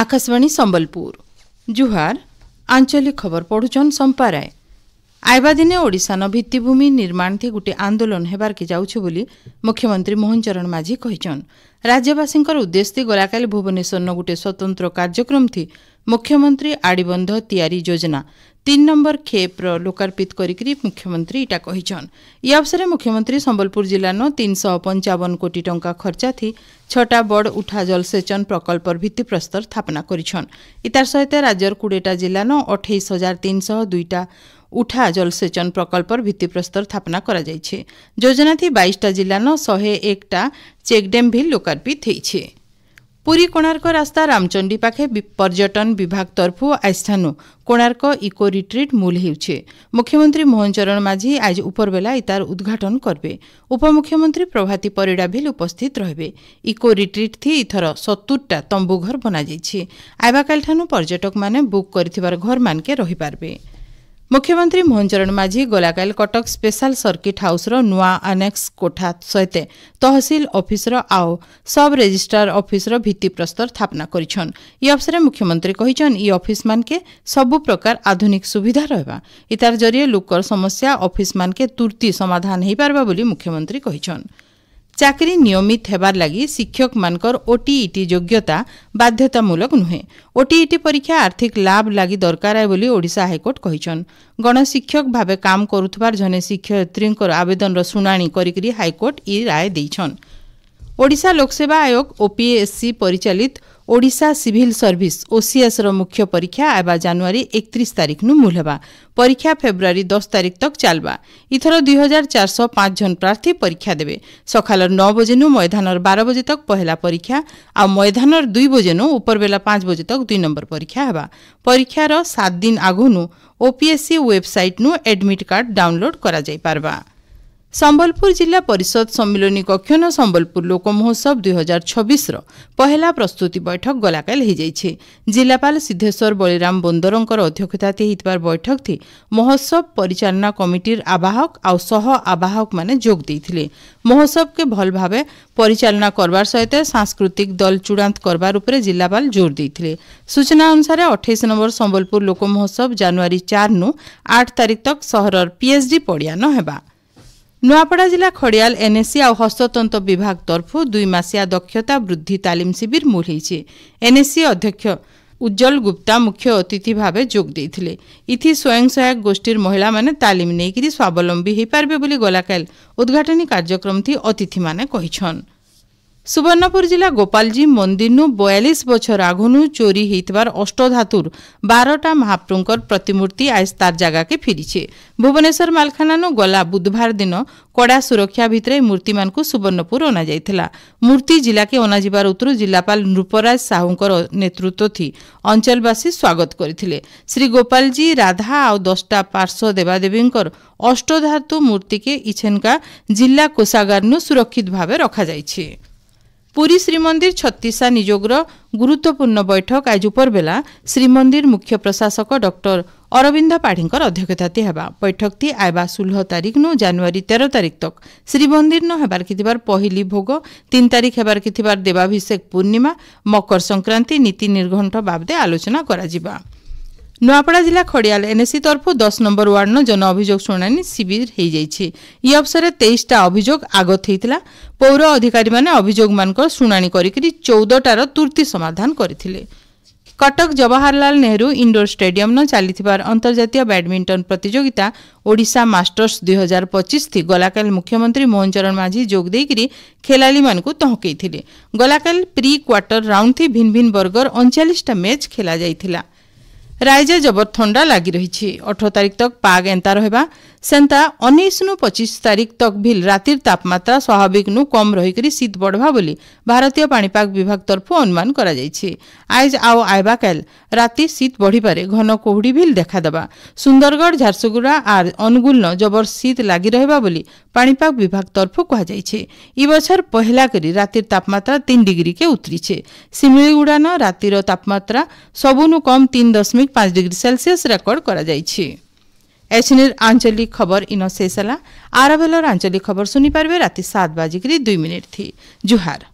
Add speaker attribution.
Speaker 1: आकाशवाणी संबलपुर जुहार आंचलिक खबर पढ़ुचन संपाराय। आइबा दिने ओडिशान भित्तिभूमि निर्माण थी गोटे आंदोलन हेबार के जाउछु बोली मुख्यमंत्री मोहन चरण माझी कहिछन। राज्यवासींकर उद्देश्य गलाकाली भुवनेश्वर न गोटे स्वतंत्र कार्यक्रम थी मुख्यमंत्री आड़ीबंध तैयारी योजना 3 नंबर खेप्र लोकार्पित करिकरी मुख्यमंत्री इटा कहिछन। इ अवसर मुख्यमंत्री संबलपुर जिला न 355 कोटी टंका खर्चा थी 6टा बड़ उठा जलसेचन प्रकल्पर भित्तिप्रस्तर स्थापना करिछन। इतार सहित राज्यर 20टा जिला न 28,302टा उठा जलसेचन प्रकल्पर भित्तिप्रस्तर स्थापना करा जाइछे। योजना थी 22टा जिला न 101टा चेकडेम भी लोकार्पित हेइछे। पुरी कोणार्क रास्ता रामचंडी पाखे पर्यटन विभाग तरफु आस्थानु कोणार्क इको रिट्रीट मूल हेउछे। मुख्यमंत्री मोहन चरण माझी आज उपरबेला इतार उद्घाटन करबे। उपमुख्यमंत्री प्रभाती परिडा भी उपस्थित रहबे। इको रिट्रीट थी इथर 70टा तंबू घर बना जाइछे। आइबाकाल ठानु पर्यटक माने बुक करिथिबार घर मानके रहि पारबे। मुख्यमंत्री मोहन चरण माझी गलाकाल कटक स्पेशल सर्किट हाउस नुआ आनेक्स कोठा सहित तहसील ऑफिस आओ सब रजिस्ट्रार ऑफिस भित्तिप्रस्तर स्थापना करिछन। इ अवसर मुख्यमंत्री कहिछन इ ऑफिस मानके सबु प्रकार आधुनिक सुविधा रहबा। इतार जरिए लोकर समस्या ऑफिस मानके तुरती समाधान हेइ पारबा बोली मुख्यमंत्री कहिछन। चाकरी नियमित हेबार लगी शिक्षक मानकर ओटीईटी योग्यता बाध्यतामूलक नुहे। ओटीईटी परीक्षा आर्थिक लाभ लगी दरकार है बोली ओडिशा हाईकोर्ट कहिछन। गणशिक्षक भावे काम करुथबार जने शिक्षयित्रींकर आवेदन शुणाणी करिकरी हाईकोर्ट इ राय दैछन। ओडिशा लोकसेवा आयोग ओपीएससी परिचालित ओडिशा सिविल सर्विस ओसीएस मुख्य परीक्षा आबा जनवरी 31 तारिख नु मूल हेबा। परीक्षा फेब्रुआरी 10 तारिख तक चलबा। इथर 2405 जन प्रार्थी परीक्षा देबे। सकाल 9 बजे नु मैदानर 12 बजे तक पहला परीक्षा आ मैदानर 2 बजे नु उपरबेला 5 बजे तक 2 नंबर परीक्षा हेबा। परीक्षार 7 दिन आगु नु ओपीएससी वेबसाइट नु एडमिट कार्ड डाउनलोड करा जाय पारबा। संबलपुर जिला परिषद सम्मिलनी कक्ष न संबलपुर लोक महोत्सव 2026 पहला प्रस्तुति बैठक गलाकाल हो जाइछे। जिलापाल सिद्धेश्वर बलिराम बोंदरंकर अध्यक्षताते हितबार बैठक थी महोत्सव परिचालना कमिटीर आवाहक आ सह आवाहक माने जोग देइथिले। महोत्सव के भल भावे परिचालना करबार सहित सांस्कृतिक दल चूड़ांत करबार उपरे जिलापाल जोर देइथिले। सूचना अनुसार 28 नंबर संबलपुर लोक महोत्सव जनवरी 4 नु 8 तारिख तक सहरर पीएचडी पड़िया न हेबा। नुआपड़ा जिला खड़ियाल एनएससी आ हस्ततंत्र विभाग तरफु 2 मासिया दक्षता वृद्धि तालीम शिविर मूल होइछे। एनएससी अध्यक्ष उज्जवल गुप्ता मुख्य अतिथि भावे जोग देइथिले। इथि स्वयं सहायक गोष्ठीर महिला माने तालीम नेइकरी स्वावलंबी हेइ पारबे बोली गलाकाल उद्घाटनी कार्यक्रम थी अतिथि माने कहिछन। सुवर्णपुर जिला गोपालजी मंदिर नु 42 बछर आगुनु चोरी हेइतबार अष्टधातुर 12टा महाप्रभुंकर प्रतिमूर्ति आज तार जगह के फिरीछे। भुवनेश्वर मालखाना नु गला बुधवार दिन कड़ा सुरक्षा भितरे मूर्ति मानकु सुवर्णपुर अना जाइथिला। मूर्ति जिला के अना जिबार उतरु जिलापाल नृपराज साहुंकर नेतृत्व थी अंचलवासी स्वागत करथिले। श्री गोपालजी राधा आ 10टा पार्श्व देवादेवींकर अष्टधातु मूर्ति के इछेनका जिला कोषागार नु सुरक्षित भावे रखा जाइछे। पुरी श्रीमंदिर 36 नियोगर गुरुत्वपूर्ण बैठक आज उपरबेला श्रीमंदिर मुख्य प्रशासक डॉक्टर अरविंद पाढ़ींकर अध्यक्षताते हेबा। बैठक थी आइबा 16 तारिख नु जनवरी 13 तारिख तक श्रीमंदिर न हेबार किथिबार पहली भोग 3 तारिख हेबार किथिबार देवाभिषेक पूर्णिमा मकर संक्रांति नीति निर्घंट बाबदे आलोचना करा जिबा। नुआपड़ा जिला खड़ियाल एनएससी तरफु 10 नंबर वार्ड न जन अभियोग शुणाणी शिविर हो जाइछे। इ अवसर 23टा अभियोग आगत हेइतिला। पौर अधिकारी माने अभियोग मानकर शुणाणी करिकरी 14टार तुर्ती समाधान करथिले। कटक जवाहरलाल नेहरू इंडोर स्टेडियम न चलीथिबार अंतर्जातीय बैडमिंटन प्रतियोगिता ओडिशा मास्टर्स 2025 थी गलाकाल मुख्यमंत्री मोहन चरण माझी जोग देइकरी खेलाड़ी मानकु तहकेइथिले। गलाकाल प्री क्वार्टर राउंड थी भिन्न भिन्न वर्गर 39टा मैच खेला जाइथिला। राइजे जबर ठंडा लगी रही 18 तारिख तक पाग एंता रहबा सेंता 19 नु 25 तारिख तक भी रातिर तापमात्रा स्वाभाविक नु कम रही शीत बढ़वा बोली भारतीय पाणीपाग विभाग तरफु अनुमान करा जाइछे। आज आओ आइबा काल राति शीत बढ़ी पारे घन कोहुड़ी भी देखा दबा। सुंदरगढ़ झारसुगुड़ा और अनुगुल न जबर शीत लगी रहबा बोली पाणीपाग विभाग तरफु कहा जाइछे। इ बछर पहला करी रातिर तापमात्रा 3 डिग्री के उतरीछे। सिमिलीगुड़ा न रातिर तापमात्रा सबुनु कम 3.5 डिग्री सेल्सियस रेकर्ड करा जाइछे। एचनिर आंचलिक खबर इन शेषला। आरबेलर आंचलिक खबर सुनी पारबे राति 7 बजे 2 मिनिट थी। जुहार।